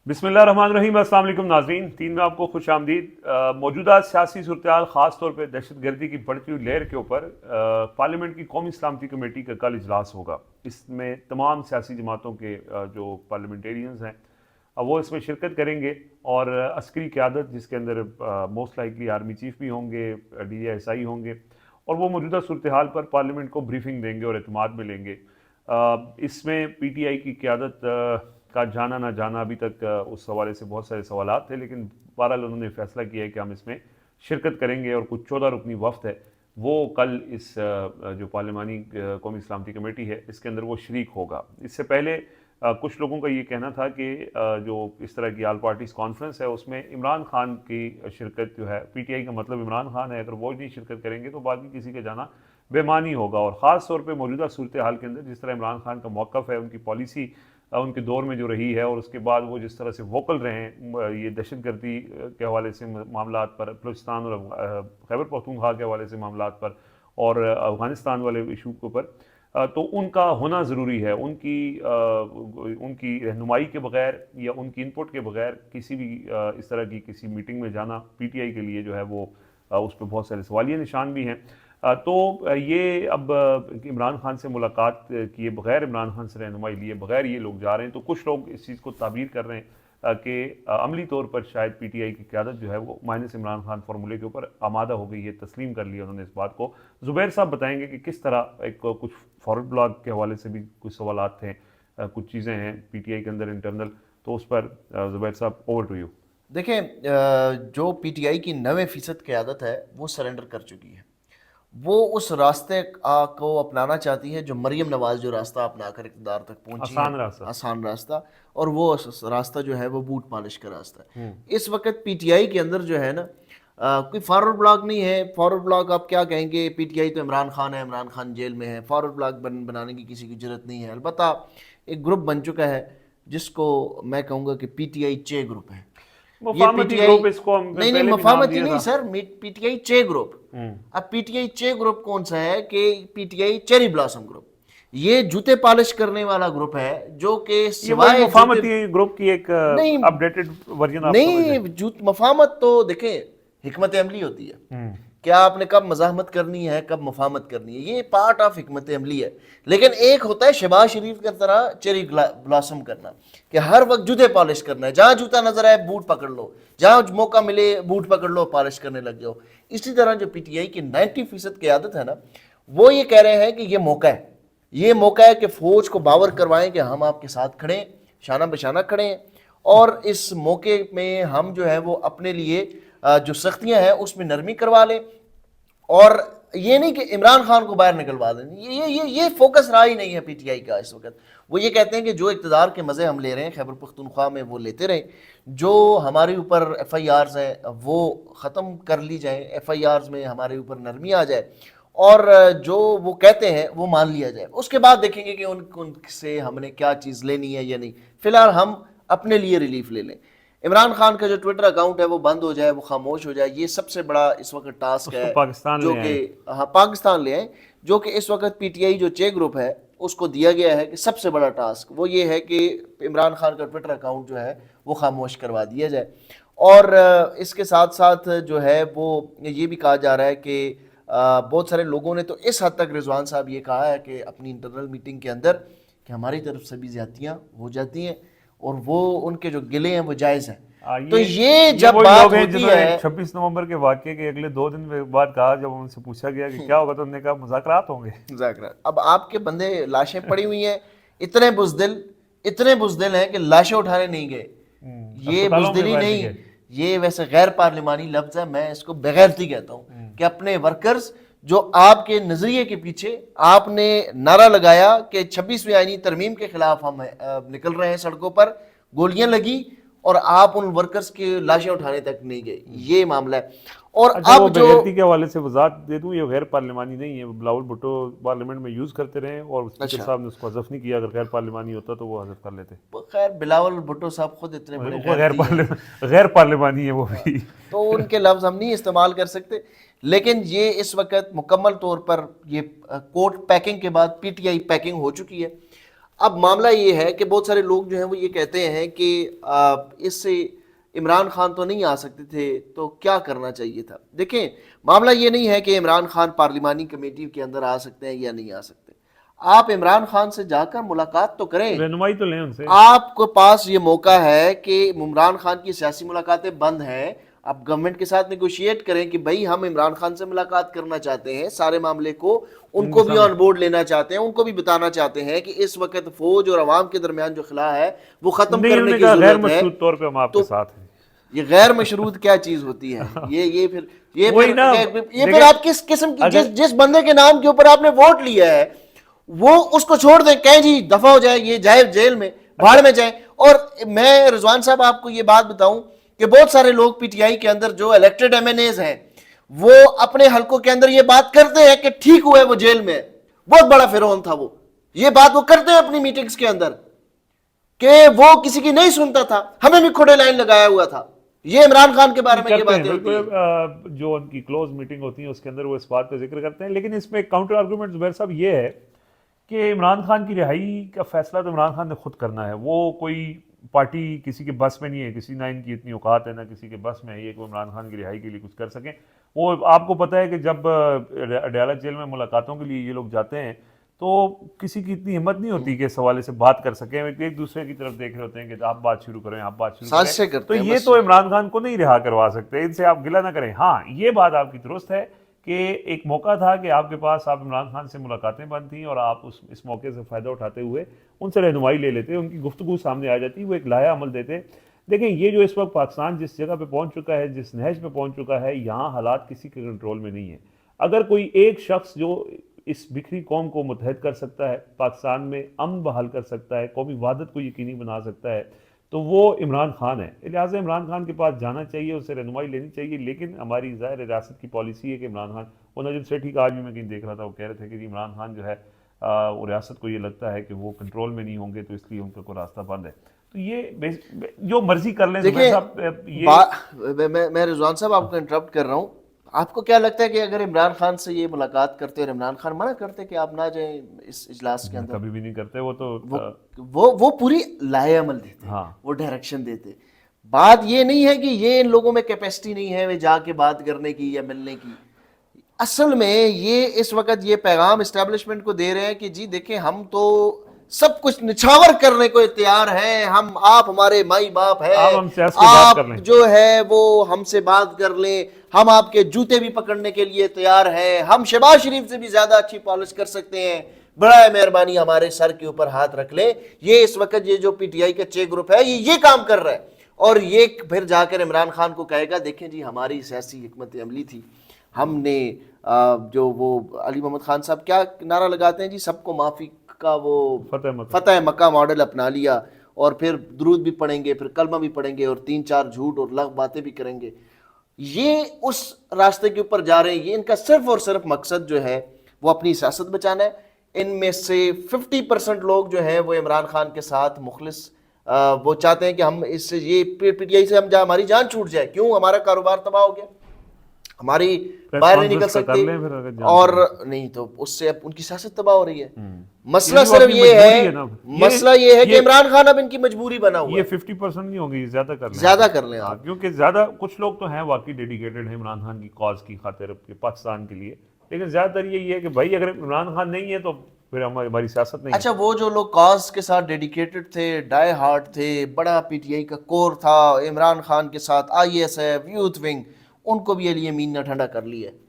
بسم اللہ الرحمن الرحیم۔ السلام علیکم ناظرین، 3 میں آپ کو خوش آمدید۔ موجودہ سیاسی صورتحال خاص طور پہ دہشت گردی کی بڑھتی ہوئی لہر کے اوپر پارلیمنٹ کی قومی سلامتی کمیٹی کا کل اجلاس ہوگا۔ اس میں تمام سیاسی جماعتوں کے جو پارلیمنٹیرینز ہیں وہ اس میں شرکت کریں گے، اور عسکری قیادت جس کے اندر موسٹ لائکلی آرمی چیف بھی ہوں گے، ڈی جی ایس آئی ہوں گے، اور وہ موجودہ صورتحال پر پارلیمنٹ کو بریفنگ دیں گے اور اعتماد میں لیں گے۔ اس میں پی ٹی آئی کی قیادت کا جانا نہ جانا ابھی تک اس حوالے سے بہت سارے سوالات تھے، لیکن بہرحال انہوں نے فیصلہ کیا ہے کہ ہم اس میں شرکت کریں گے، اور کچھ 14 رکنی وفد ہے وہ کل اس جو پارلیمانی قومی سلامتی کمیٹی ہے اس کے اندر وہ شریک ہوگا۔ اس سے پہلے کچھ لوگوں کا یہ کہنا تھا کہ جو اس طرح کی آل پارٹیز کانفرنس ہے اس میں عمران خان کی شرکت جو ہے، پی ٹی آئی کا مطلب عمران خان ہے، اگر وہ نہیں شرکت کریں گے تو باقی کسی کا جانا بے معنی ہوگا۔ اور خاص طور پہ موجودہ صورتحال کے اندر جس طرح عمران خان کا موقف ہے، ان کی پالیسی ان کے دور میں جو رہی ہے، اور اس کے بعد وہ جس طرح سے ووکل رہے ہیں یہ دہشت گردی کے حوالے سے معاملات پر، بلوچستان اور خیبر پختونخوا کے حوالے سے معاملات پر، اور افغانستان والے ایشو کے اوپر، تو ان کا ہونا ضروری ہے۔ ان کی رہنمائی کے بغیر یا ان کی انپٹ کے بغیر کسی بھی اس طرح کی کسی میٹنگ میں جانا پی ٹی آئی کے لیے جو ہے وہ اس پہ بہت سارے سوالیہ نشان بھی ہیں۔ تو یہ اب عمران خان سے ملاقات کیے بغیر، عمران خان سے رہنمائی لیے بغیر یہ لوگ جا رہے ہیں، تو کچھ لوگ اس چیز کو تعبیر کر رہے ہیں کہ عملی طور پر شاید پی ٹی آئی کی قیادت جو ہے وہ مائنس عمران خان فارمولے کے اوپر آمادہ ہو گئی ہے، تسلیم کر لیا انہوں نے اس بات کو۔ زبیر صاحب بتائیں گے کہ کس طرح ایک کچھ فارورڈ بلاک کے حوالے سے بھی کچھ سوالات تھے، کچھ چیزیں ہیں پی ٹی آئی کے اندر انٹرنل، تو اس پر زبیر صاحب اوور ٹو یو۔ دیکھیں، جو پی ٹی آئی کی 90% قیادت ہے وہ سرنڈر کر چکی ہے۔ وہ اس راستے کو اپنانا چاہتی ہے جو مریم نواز جو راستہ اپنا کر اقتدار تک پہنچی ہے، آسان راستہ۔ آسان راستہ، اور وہ راستہ جو ہے وہ بوٹ پالش کا راستہ ہے۔ اس وقت پی ٹی آئی کے اندر جو ہے نا کوئی فارورڈ بلاک نہیں ہے۔ فارورڈ بلاک آپ کیا کہیں گے؟ پی ٹی آئی تو عمران خان ہے، عمران خان جیل میں ہے، فارورڈ بلاک بنانے کی کسی کی ضرورت نہیں ہے۔ البتہ ایک گروپ بن چکا ہے جس کو میں کہوں گا کہ پی ٹی آئی چے گروپ ہے۔ یہ پی مفاہمتی ٹی آئی گروپ اس کو ہم نے نہیں پہلے بھی نام مفاہمتی دیا نہیں تھا۔ سر، پی ٹی آئی چے گروپ۔ اب پی ٹی آئی چے گروپ کون سا ہے؟ کہ P T I cherry blossom group, یہ جوتے پالش کرنے والا گروپ ہے جو کہ یہ وہی سوائے جوتے مفاہمتی گروپ کی ایک نہیں اپڈیٹڈ ورژن آپ سمجھ لیں۔ نہیں مفاہمت تو دیکھیں حکمت عملی ہوتی ہے، کیا آپ نے کب مزاحمت کرنی ہے کب مفاہمت کرنی ہے، یہ پارٹ آف حکمت عملی ہے۔ لیکن ایک ہوتا ہے شہباز شریف کی طرح چیری بلاسم کرنا، کہ ہر وقت جوتے پالش کرنا ہے، جہاں جوتا نظر آئے بوٹ پکڑ لو، جہاں موقع ملے بوٹ پکڑ لو، پالش کرنے لگ جاؤ۔ اسی طرح جو پی ٹی آئی کی 90% قیادت ہے نا، وہ یہ کہہ رہے ہیں کہ یہ موقع ہے، یہ موقع ہے کہ فوج کو باور کروائیں کہ ہم آپ کے ساتھ کھڑے ہیں، شانہ بشانہ کھڑے ہیں، اور اس موقع میں ہم جو ہے وہ اپنے لیے جو سختیاں ہیں اس میں نرمی کروا لیں، اور یہ نہیں کہ عمران خان کو باہر نکلوا دیں۔ یہ فوکس رہا ہی نہیں ہے پی ٹی آئی کا اس وقت۔ وہ یہ کہتے ہیں کہ جو اقتدار کے مزے ہم لے رہے ہیں خیبر پختونخوا میں وہ لیتے رہیں، جو ہمارے اوپر ایف آئی آرز ہیں وہ ختم کر لی جائیں، ایف آئی آرز میں ہمارے اوپر نرمی آ جائے، اور جو وہ کہتے ہیں وہ مان لیا جائے۔ اس کے بعد دیکھیں گے کہ ان سے ہم نے کیا چیز لینی ہے یا نہیں۔ فی الحال ہم اپنے لیے ریلیف لے لیں، عمران خان کا جو ٹویٹر اکاؤنٹ ہے وہ بند ہو جائے، وہ خاموش ہو جائے۔ یہ سب سے بڑا اس وقت ٹاسک اس کو ہے پاکستان جو لے کہ آئیں۔ ہاں پاکستان لے آئیں، جو کہ اس وقت پی ٹی آئی جو چے گروپ ہے اس کو دیا گیا ہے کہ سب سے بڑا ٹاسک وہ یہ ہے کہ عمران خان کا ٹویٹر اکاؤنٹ جو ہے وہ خاموش کروا دیا جائے۔ اور اس کے ساتھ ساتھ جو ہے وہ یہ بھی کہا جا رہا ہے کہ بہت سارے لوگوں نے تو اس حد تک رضوان صاحب یہ کہا ہے کہ اپنی انٹرنل میٹنگ کے اندر کہ ہماری طرف سے بھی زیادتیاں ہو جاتی ہیں، اور وہ ان کے جو گلے ہیں وہ جائز ہیں۔ تو یہ جب وہی بات لوگ ہیں ہوتی جنہوں نے ہے 26 نومبر کے واقعے کے اگلے 2 دن بعد کہا، جب ان سے پوچھا گیا کہ کیا ہوگا تو انہوں نے کہا مذاکرات ہوں گے۔ مذاکرات، اب آپ کے بندے لاشیں پڑی ہوئی ہیں، اتنے بزدل ہیں کہ لاشیں اٹھانے نہیں گئے۔ یہ اسپتالوں میں بزدلی باہر نہیں، نکلے۔ یہ ویسے غیر پارلیمانی لفظ ہے، میں اس کو بغیرتی کہتا ہوں کہ اپنے ورکرز جو آپ کے نظریے کے پیچھے آپ نے نعرہ لگایا کہ 26ویں آئینی ترمیم کے خلاف ہم نکل رہے ہیں سڑکوں پر، گولیاں لگی اور آپ ان ورکرز کی لاشیں اٹھانے تک نہیں گئے، یہ معاملہ ہے۔ اور اچھا، وہ اب جو بغیرتی کے حوالے سے وضاحت دے دوں، یہ غیر پارلیمانی نہیں ہے، وہ بلاول بھٹو پارلیمنٹ میں یوز کرتے رہے اور اسپیکر اچھا، صاحب نے اس کو حذف نہیں کیا، اگر غیر پارلیمانی ہوتا تو وہ حذف کر لیتے۔ خیر بلاول بھٹو صاحب خود اتنے بڑے وہ غیرتی ہیں غیر پارلیمانی ہے وہ بھی۔ تو ان کے لفظ ہم نہیں استعمال کر سکتے، لیکن یہ اس وقت مکمل طور پر یہ کوٹ پیکنگ کے بعد پی ٹی آئی پیکنگ ہو چکی ہے۔ اب معاملہ یہ ہے کہ بہت سارے لوگ جو ہیں وہ یہ کہتے ہیں کہ اس سے عمران خان تو نہیں آ سکتے تھے تو کیا کرنا چاہیے تھا. دیکھیں معاملہ یہ نہیں ہے کہ عمران خان پارلیمانی کمیٹی کے اندر آ سکتے ہیں یا نہیں آ سکتے. آپ عمران خان سے جا کر ملاقات تو کریں, رہنمائی تو لیں ان سے. آپ کو پاس یہ موقع ہے کہ عمران خان کی سیاسی ملاقاتیں بند ہیں, آپ گورنمنٹ کے ساتھ نیگوشیٹ کریں کہ بھائی ہم عمران خان سے ملاقات کرنا چاہتے ہیں, سارے معاملے کو ان کو بھی آن بورڈ لینا چاہتے ہیں, ان کو بھی بتانا چاہتے ہیں کہ اس وقت فوج اور عوام کے درمیان جو خلا ہے وہ ختم کرنے کی غیر ضرورت ہے. مشروط طور پہ ہم آپ کے ساتھ ہیں. یہ غیر مشروط کیا چیز ہوتی ہے؟ یہ پھر آپ کس قسم کی جس بندے کے نام کے اوپر آپ نے ووٹ لیا ہے وہ اس کو چھوڑ دیں, کہیں جی دفع ہو جائے, یہ جائے جیل میں بھاڑ میں جائیں. اور میں رضوان صاحب آپ کو یہ بات بتاؤں کہ بہت سارے لوگ پی ٹی آئی کے اندر جو الیکٹڈ ایم این ایز ہیں وہ اپنے حلقوں کے اندر یہ بات کرتے ہیں کہ ٹھیک ہوا ہے وہ جیل میں, بہت بڑا فرعون تھا وہ, یہ بات وہ کرتے ہیں اپنی میٹنگز کے اندر کہ وہ کسی کی نہیں سنتا تھا, ہمیں بھی کھڑے لائن لگایا ہوا تھا. یہ عمران خان کے بارے میں یہ باتیں ہوتی ہیں جو ان کی کلوز میٹنگ ہوتی ہیں اس کے اندر وہ اس بات کا ذکر کرتے ہیں. لیکن اس میں ایک کاؤنٹر آرگومنٹ زبیر صاحب یہ ہے کہ عمران خان کی رہائی کا فیصلہ تو عمران خان نے خود کرنا ہے. وہ کوئی پارٹی کسی کے بس میں نہیں ہے, کسی نہ ان کی اتنی اوقات ہے نہ کسی کے بس میں ہے یہ کہ عمران خان کی رہائی کے لیے کچھ کر سکیں. وہ آپ کو پتہ ہے کہ جب اڈیالہ جیل میں ملاقاتوں کے لیے یہ لوگ جاتے ہیں تو کسی کی اتنی ہمت نہیں ہوتی کہ اس حوالے سے بات کر سکیں, ایک دوسرے کی طرف دیکھ رہے ہوتے ہیں کہ آپ بات شروع کریں, آپ بات شروع کریں. تو یہ تو عمران خان کو نہیں رہا کروا سکتے, ان سے آپ گلہ نہ کریں. ہاں یہ بات آپ کی درست ہے کہ ایک موقع تھا کہ آپ کے پاس آپ عمران خان سے ملاقاتیں بند تھیں اور آپ اس موقع سے فائدہ اٹھاتے ہوئے ان سے رہنمائی لے لیتے, ان کی گفتگو سامنے آ جاتی, وہ ایک لایا عمل دیتے. دیکھیں یہ جو اس وقت پاکستان جس جگہ پہ پہنچ چکا ہے, جس نہج پہ پہنچ چکا ہے, یہاں حالات کسی کے کنٹرول میں نہیں ہے. اگر کوئی ایک شخص جو اس بکھری قوم کو متحد کر سکتا ہے, پاکستان میں امن بحال کر سکتا ہے, قومی وحدت کو یقینی بنا سکتا ہے, تو وہ عمران خان ہے. لہٰذا عمران خان کے پاس جانا چاہیے, اسے رہنمائی لینی چاہیے. لیکن ہماری ظاہر ریاست کی پالیسی ہے کہ عمران خان, وہ نجم سیٹھی کا آج بھی میں کہیں دیکھ رہا تھا, وہ کہہ رہے تھے کہ عمران خان جو ہے وہ ریاست کو یہ لگتا ہے کہ وہ کنٹرول میں نہیں ہوں گے تو اس لیے ان کا کوئی راستہ بند ہے. تو یہ جو مرضی کر لیں. میں رضوان صاحب آپ کو انٹرپٹ کر رہا ہوں, آپ کو کیا لگتا ہے کہ اگر عمران خان سے یہ ملاقات کرتے اور عمران خان منع کرتے کہ آپ نہ جائیں اس اجلاس کے اندر؟ کبھی بھی نہیں کرتے. وہ تو وہ پوری لائے عمل دیتے, وہ ڈائریکشن دیتے. بات یہ نہیں ہے کہ یہ ان لوگوں میں کیپیسٹی نہیں ہے وہ جا کے بات کرنے کی یا ملنے کی. اصل میں یہ اس وقت یہ پیغام اسٹیبلشمنٹ کو دے رہے ہیں کہ جی دیکھیں ہم تو سب کچھ نچھاور کرنے کو تیار ہیں, آپ ہمارے مائی باپ ہیں, آپ جو ہے وہ ہم سے بات کر لیں, ہم آپ کے جوتے بھی پکڑنے کے لیے تیار ہیں, ہم شہباز شریف سے بھی زیادہ اچھی پالش کر سکتے ہیں, برائے مہربانی ہمارے سر کے اوپر ہاتھ رکھ لیں. یہ اس وقت یہ جو پی ٹی آئی کا چیک گروپ ہے یہ کام کر رہا ہے. اور یہ پھر جا کر عمران خان کو کہے گا دیکھیں جی ہماری سیاسی حکمت عملی تھی, ہم نے جو وہ علی محمد خان صاحب کیا نعرہ لگاتے ہیں جی, سب کو معافی کا وہ فتح مکہ ماڈل اپنا لیا, اور پھر درود بھی پڑھیں گے, پھر کلمہ بھی پڑھیں گے, اور 3-4 جھوٹ اور لغو باتیں بھی کریں گے. یہ اس راستے کے اوپر جا رہے ہیں. یہ ان کا صرف اور صرف مقصد جو ہے وہ اپنی سیاست بچانا ہے. ان میں سے 50% لوگ جو ہیں وہ عمران خان کے ساتھ مخلص, وہ چاہتے ہیں کہ ہم اس سے یہ پی ٹی آئی سے ہماری جان چھوٹ جائے. کیوں؟ ہمارا کاروبار تباہ ہو گیا, ہماری باہر نہیں نکل سکتے, اور نہیں تو اس سے اب ان کی سیاست تباہ ہو رہی ہے. مسئلہ صرف یہ ہے, مسئلہ یہ ہے کہ عمران خان اب ان کی مجبوری بنا ہوا ہے. یہ 50% نہیں ہوگی, زیادہ کر لیں آپ, کیونکہ زیادہ کچھ لوگ تو ہیں واقعی ڈیڈیکیٹڈ ہیں عمران خان کی کاز کی خاطر پاکستان کے لیے. لیکن زیادہ تر یہی ہے کہ بھائی اگر عمران خان نہیں ہے تو پھر ہماری سیاست نہیں. اچھا وہ جو لوگ کاز کے ساتھ ڈیڈیکیٹڈ تھے, ڈائی ہارڈ تھے, بڑا پی ٹی آئی کا کور تھا, عمران خان کے ساتھ I S F, youth wing, ان کو بھی علی امین نے ٹھنڈا کر لیا ہے,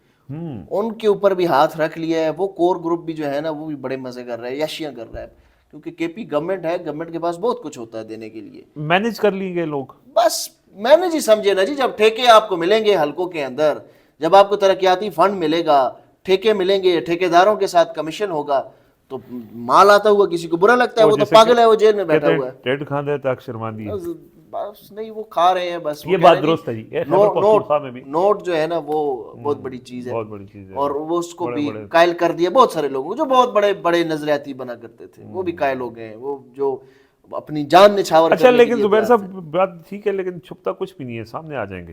ان کے اوپر بھی ہاتھ رکھ لیا ہے. وہ کور گروپ بھی جو ہے نا وہ بھی بڑے مزے کر رہے ہیں, یشیاں کر رہا ہے, کیونکہ کے پی گورنمنٹ ہے, گورنمنٹ کے پاس بہت کچھ ہوتا ہے دینے کے لیے. مینج کر لی گئے لوگ, بس مینج ہی سمجھے نا جی. جب ٹھیکے آپ کو ملیں گے حلقوں کے اندر, جب آپ کو ترقیاتی فنڈ ملے گا, ٹھیکے ملیں گے, ٹھیکیداروں کے ساتھ کمیشن ہوگا, تو مال آتا ہوا کسی کو برا لگتا ہے, وہ تو پاگل ہے, وہ جیل میں بیٹھا ہوا ہے. ٹیٹ کھاندے تک شرماندی بس نہیں, وہ کھا رہے ہیں بس. یہ بات درست ہے جی. نوٹ جو ہے نا وہ بہت بڑی چیز ہے, اور وہ اس کو بھی قائل کر دیا بہت سارے لوگوں جو بہت بڑے بڑے نظریاتی بنا کرتے تھے, وہ بھی قائل ہو گئے, وہ جو اپنی جان نچھاور. اچھا لیکن زبیر صاحب بات ٹھیک ہے, لیکن چھپتا کچھ بھی نہیں ہے, سامنے آ جائیں گے.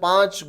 5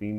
3